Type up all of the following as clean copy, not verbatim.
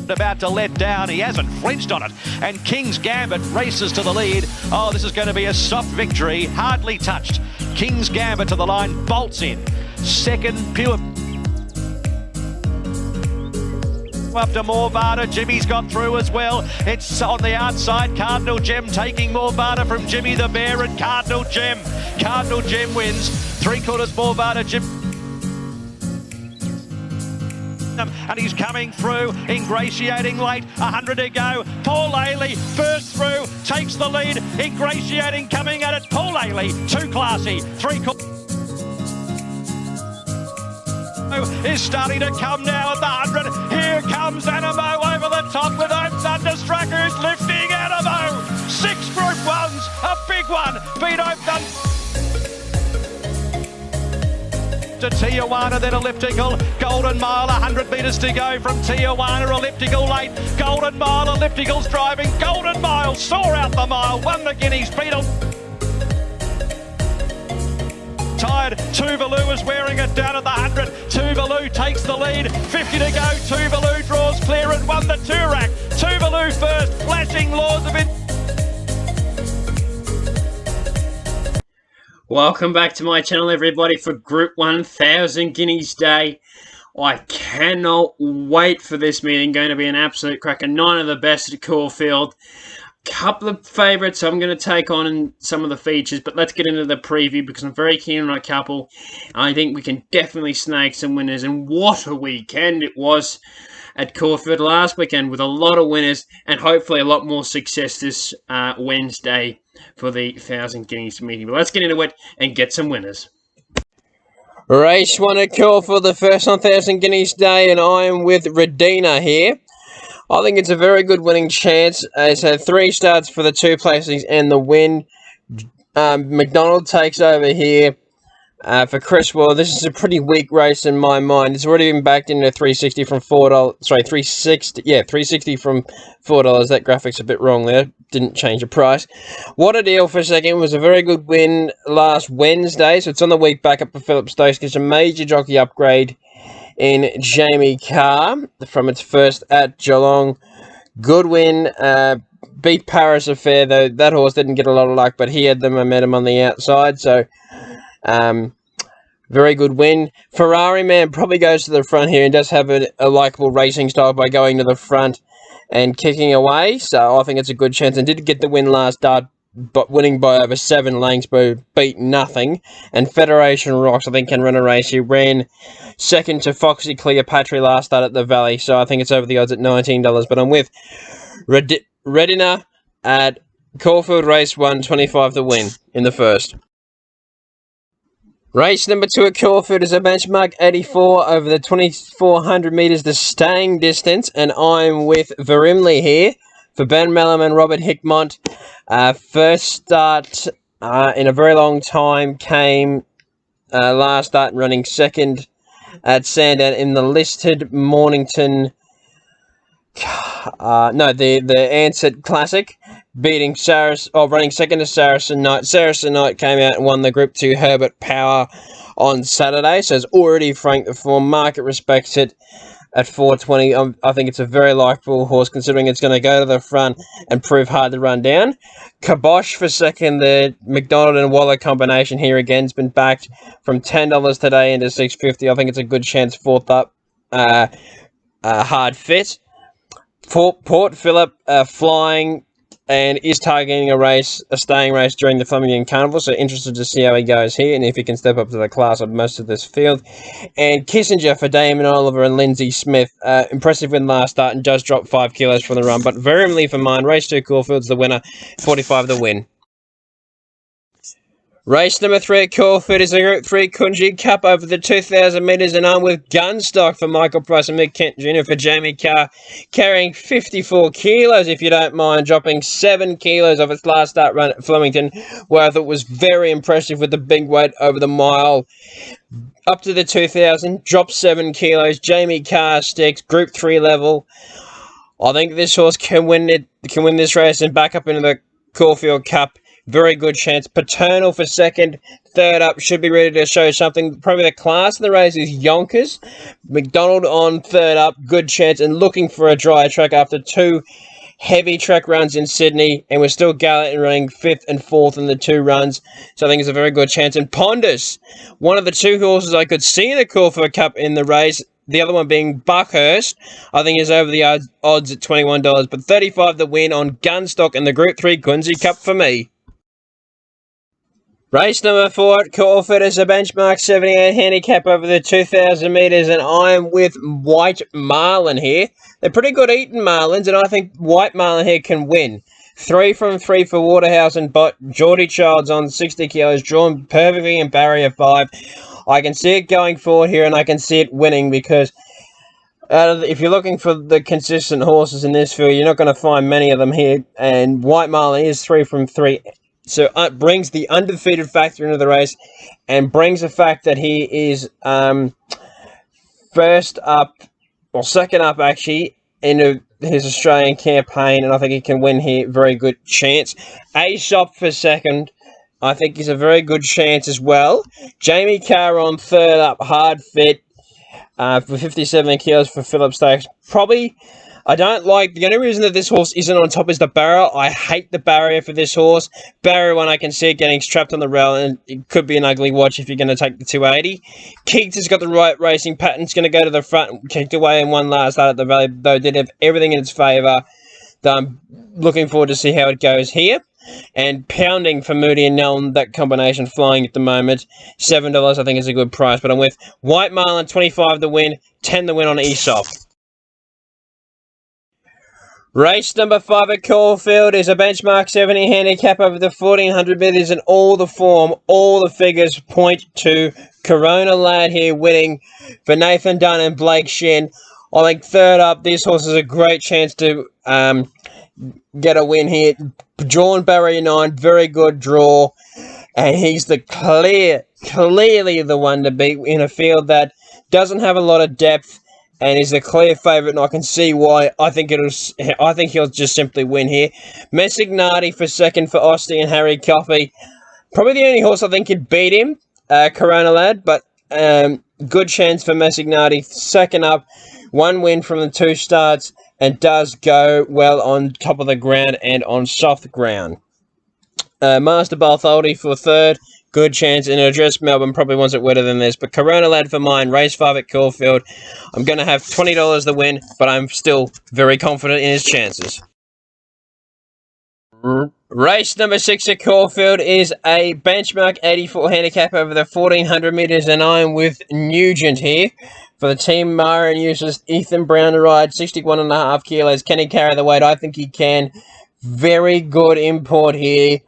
About to let down, he hasn't flinched on it, and King's Gambit races to the lead. Oh, this is going to be a soft victory, hardly touched. King's Gambit to the line, bolts in. Second, Pure. Up to Morvada, Jimmy's got through as well. It's on the outside, Cardinal Gem taking Morvada from Jimmy the Bear, and Cardinal Gem wins. 3/4 Morvada, Jim. And he's coming through, ingratiating late, 100 to go. Paul Ailey bursts through, takes the lead, ingratiating, coming at it. Paul Ailey, too classy, 3/4. Is starting to come now at the 100. Here comes Anamoe over the top with Hope Thunderstruck, who's lifting Anamoe. 6 Group 1s, a big one, beat Hope Thunderstruck. To Tijuana, then elliptical. Golden Mile, 100 metres to go from Tijuana. Elliptical late. Golden Mile, elliptical's driving. Golden Mile, saw out the mile. Won the Guineas, beat on. Tired. Tuvalu is wearing it down at the 100. Tuvalu takes the lead. 50 to go. Tuvalu draws clear and won the Toorak. Tuvalu first. Flashing laws of it. Welcome back to my channel, everybody, for Group 1000 Guineas Day. I cannot wait for this meeting. Going to be an absolute cracker. 9 of the best at Caulfield. Couple of favourites I'm going to take on in some of the features, but let's get into the preview because I'm very keen on a couple. I think we can definitely snag some winners, and what a weekend it was at Caulfield last weekend with a lot of winners and hopefully a lot more success this Wednesday for the 1000 Guineas meeting. But let's get into it and get some winners. Race 1 at Caulfield, the first on 1000 Guineas Day, and I am with Redina here. I think it's a very good winning chance. It's had 3 starts for the 2 placings and the win. McDonald takes over here for Chris. Well, this is a pretty weak race in my mind. It's already been backed into 360 from $4. Sorry, 360. Yeah, 360 from $4. That graphic's a bit wrong there. Didn't change the price. What a deal for a second. It was a very good win last Wednesday, so it's on the week back up for Philip Stokes. It's a major jockey upgrade in Jmac from its first at Geelong. Good win. Beat Paris Affair, though. That horse didn't get a lot of luck, but he had the momentum on the outside, so very good win. Ferrari Man probably goes to the front here and does have a likeable racing style by going to the front and kicking away, so I think it's a good chance, and did get the win last start, but winning by over 7 lengths, but beat nothing. And Federation Rocks, I think, can run a race. He ran second to Foxy Cleopatra last start at the Valley, so I think it's over the odds at $19. But I'm with Redina at Caulfield Race 1, 25 to win in the first. Race number 2 at Caulfield is a benchmark 84 over the 2,400 metres, the staying distance, and I'm with Verimley here for Ben Mellum and Robert Hickmont. First start in a very long time came last start running second at Sandown in the listed Mornington. The Ansett Classic, beating running second to Saracen Knight. Saracen Knight came out and won the Group 2 Herbert Power on Saturday, so it's already franked the form. Market respects it at 420. I think it's a very likeable horse, considering it's going to go to the front and prove hard to run down. Caboche for second. The McDonald and Waller combination here again has been backed from $10 today into $6.50. I think it's a good chance. Fourth up, hard fit. Port Phillip flying and is targeting a staying race during the Flemington Carnival, so interested to see how he goes here and if he can step up to the class of most of this field. And Kissinger for Damon Oliver and Lindsay Smith, impressive win last start and does drop 5 kilos from the run, but Verimley for mine. Race 2 Caulfield's the winner, 45 to win. Race number 3 at Caulfield is a Group 3 Kunji Cup over the 2,000 metres, and I'm with Gunstock for Michael Price and Mick Kent Jr. for Jamie Carr, carrying 54 kilos, if you don't mind, dropping 7 kilos off its last start run at Flemington, where I thought was very impressive with the big weight over the mile. Up to the 2,000, dropped 7 kilos. Jamie Carr sticks, Group 3 level. I think this horse can win this race and back up into the Caulfield Cup very good chance. Paternal for second. Third up should be ready to show something. Probably the class of the race is Yonkers. McDonald on third up, good chance, and looking for a dry track after 2 heavy track runs in Sydney, and we're still gallant running 5th and 4th in the 2 runs, so I think it's a very good chance. And Pondus, one of the 2 horses I could see in the Caulfield Cup in the race, the other one being Buckhurst, I think is over the odds at $21, but 35 the win on Gunstock in the Group 3 Guernsey Cup for me. Race number 4 at Caulfield is a benchmark 78 handicap over the 2,000 metres, and I'm with White Marlin here. They're pretty good eating Marlins, and I think White Marlin here can win. 3 from 3 for Waterhouse and Bot. Geordie Child's on 60 kilos, drawn perfectly in barrier 5. I can see it going forward here, and I can see it winning because if you're looking for the consistent horses in this field, you're not going to find many of them here, and White Marlin is 3 from 3. So it brings the undefeated factor into the race and brings the fact that he is first up, or second up actually, into his Australian campaign, and I think he can win here. Very good chance. Aesop for second. I think he's a very good chance as well. Jamie Carr on third up, hard fit for 57 kilos for Phillip Stakes. Probably, I don't like, the only reason that this horse isn't on top is the barrier. I hate the barrier for this horse. Barrier one, I can see it getting strapped on the rail, and it could be an ugly watch if you're going to take the 280. Keats has got the right racing pattern. It's going to go to the front, kicked away in one last start at the Valley, though did have everything in its favour. I'm looking forward to see how it goes here. And Pounding for Moody and Nelson, that combination flying at the moment. $7 I think is a good price, but I'm with White Marlin, 25 the win, 10 the win on Aesop. Race number 5 at Caulfield is a benchmark 70 handicap over the 1400 metres, and all the form, all the figures point to Corona Lad here winning for Nathan Dunn and Blake Shin. I think third up, this horse has a great chance to get a win here. Drawn barrier 9, very good draw, and he's the clearly the one to beat in a field that doesn't have a lot of depth, and is the clear favourite, and I can see why. I think he'll just simply win here. Messignati for second for Osty and Harry Coffey. Probably the only horse I think could beat him, Corona Lad, but good chance for Messignati. Second up, 1 win from the 2 starts, and does go well on top of the ground and on soft ground. Master Bartholdi for third. Good chance, and Address Melbourne probably wants it wetter than this. But Corona Lad for mine, race 5 at Caulfield. I'm going to have $20 the win, but I'm still very confident in his chances. Race number 6 at Caulfield is a benchmark 84 handicap over the 1400 metres, and I'm with Nugent here. For the team, Mara uses Ethan Brown to ride, 61.5 kilos. Can he carry the weight? I think he can. Very good import here.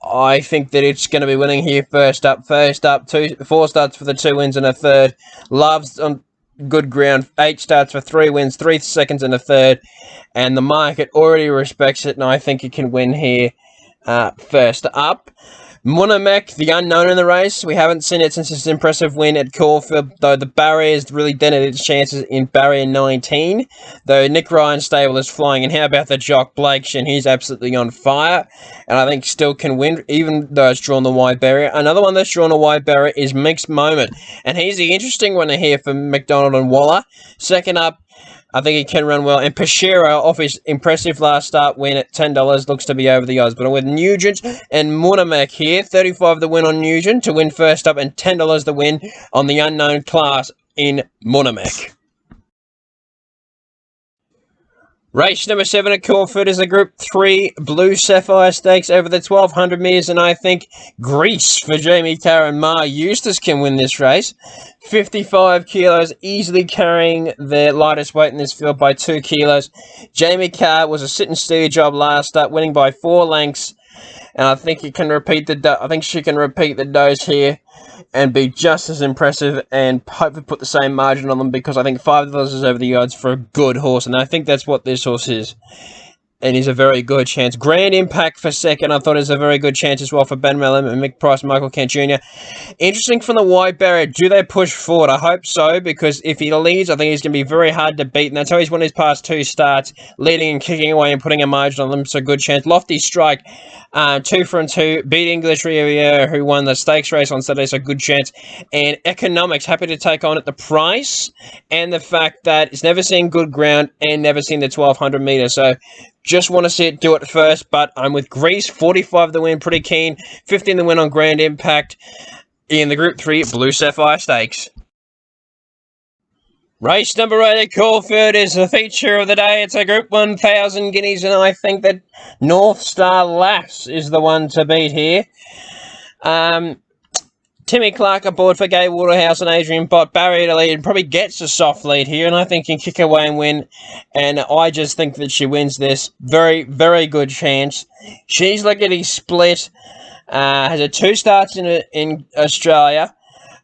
I think that it's going to be winning here first up. 4 starts for the 2 wins and a third. Loves on good ground. 8 starts for 3 wins, 3 seconds and a third. And the market already respects it, and I think it can win here first up. Munhamek, the unknown in the race. We haven't seen it since his impressive win at Caulfield, though the barrier has really dented its chances in barrier 19. Though Nick Ryan's stable is flying, and how about the jock Blake Shin? He's absolutely on fire, and I think still can win, even though it's drawn the wide barrier. Another one that's drawn a wide barrier is Mixed Moment, and he's the interesting one here for McDonald and Waller. Second up, I think he can run well. And Pascero, off his impressive last start win at $10, looks to be over the odds. But I'm with Nugent and Munhamek here. 35 the win on Nugent to win first up, and $10 the win on the unknown class in Munhamek. Race number 7 at Caulfield is a Group 3 Blue Sapphire Stakes over the 1200 metres, and I think Greece for Jamie Carr and Ma Eustace can win this race. 55 kilos, easily carrying the lightest weight in this field by 2 kilos. Jamie Carr was a sit and steer job last start, winning by 4 lengths, and I think he can repeat she can repeat the dose here and be just as impressive, and hopefully put the same margin on them, because I think $5 is over the odds for a good horse, and I think that's what this horse is. and is a very good chance. Grand Impact for second, I thought is a very good chance as well for Ben Mellon and Mick Price, Michael Kent Jr. Interesting from the wide barrier. Do they push forward? I hope so, because if he leads, I think he's going to be very hard to beat, and that's how he's won his past 2 starts, leading and kicking away and putting a margin on them, so good chance. Lofty Strike, 2 from 2, beat English Riviera, who won the stakes race on Saturday, so good chance. And Economics, happy to take on at the price, and the fact that it's never seen good ground and never seen the 1200 metres, so just want to see it do it first, but I'm with Greece, 45 the win, pretty keen, 15 the win on Grand Impact in the Group 3 Blue Sapphire Stakes. Race number 8 at Caulfield is the feature of the day. It's a Group 1,000 guineas, and I think that North Star Lass is the one to beat here. Timmy Clark aboard for Gay Waterhouse and Adrian Bott. Barrier to lead and probably gets a soft lead here, and I think can kick away and win. And I just think that she wins this. Very, very good chance. She's Licketysplit. Has had 2 starts in Australia.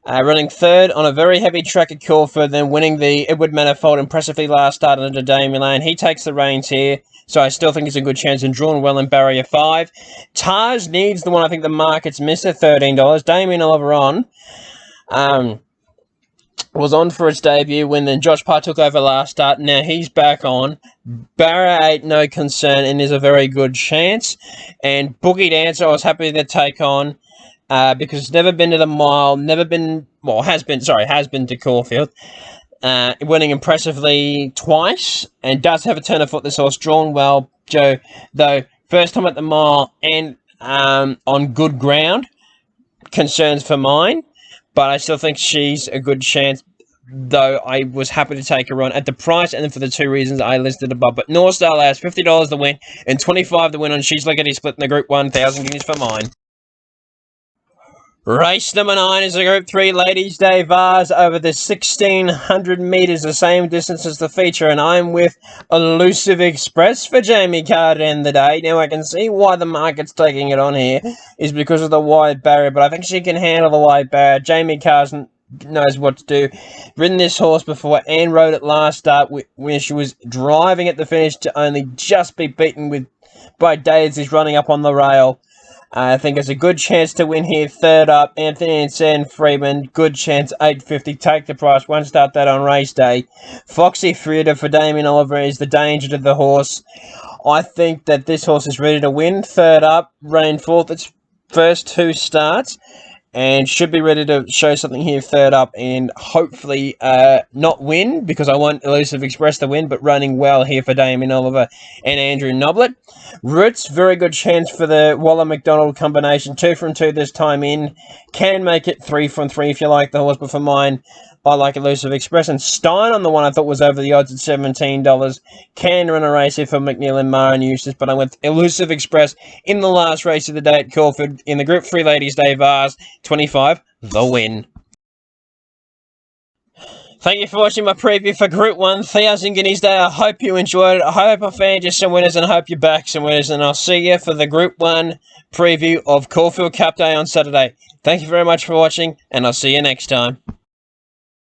Running third on a very heavy track at Caulfeild, then winning the Edward Manifold impressively last start under Damien Lane. He takes the reins here, so I still think it's a good chance, and drawn well in barrier 5. Tajneed's the one I think the market's missed at $13. Damien Oliver was on for its debut when then Josh Parr took over last start. Now he's back on. Barrier 8, no concern, and is a very good chance. And Boogie Dancer, I was happy to take on. Because it's never been to the mile, has been to Caulfield, winning impressively twice, and does have a turn of foot, this horse, drawn well, Joe, though, first time at the mile, and on good ground, concerns for mine, but I still think she's a good chance, though I was happy to take her on at the price, and then for the 2 reasons I listed above. But North Star Lass, $50 the win, and 25 the win on She's Licketysplit in the Group 1,000 guineas for mine. Race number 9 is a Group 3 Ladies' Day Vase over the 1,600 metres, the same distance as the feature, and I'm with Elusive Express for Jamie Carter in the day. Now I can see why the market's taking it on here, is because of the wide barrier, but I think she can handle the wide barrier. Jamie Carter knows what to do. Ridden this horse before and rode it last start when she was driving at the finish to only just be beaten by Daisy running up on the rail. I think it's a good chance to win here. Third up, Anthony and Sam Freeman. Good chance, $8.50. Take the price. One start that on race day. Foxy Frida for Damien Oliver is the danger to the horse. I think that this horse is ready to win. Third up, running fourth its first 2 starts. And should be ready to show something here third up and hopefully not win, because I want Elusive Express to win, but running well here for Damien Oliver and Andrew Noblet. Roots, very good chance for the Waller-McDonald combination. 2 from 2 this time in. Can make it 3 from 3 if you like the horse, but for mine, I like Elusive Express. And Stein on the one I thought was over the odds at $17. Can run a race here for McNeil and Mara and Eustace, but I went Elusive Express in the last race of the day at Caulfield in the Group 3 Ladies' Day Vase. 25, the win. Thank you for watching my preview for Group 1,000 Guineas Day. I hope you enjoyed it. I hope I found you some winners, and I hope you back some winners. And I'll see you for the Group 1 preview of Caulfield Cup Day on Saturday. Thank you very much for watching, and I'll see you next time.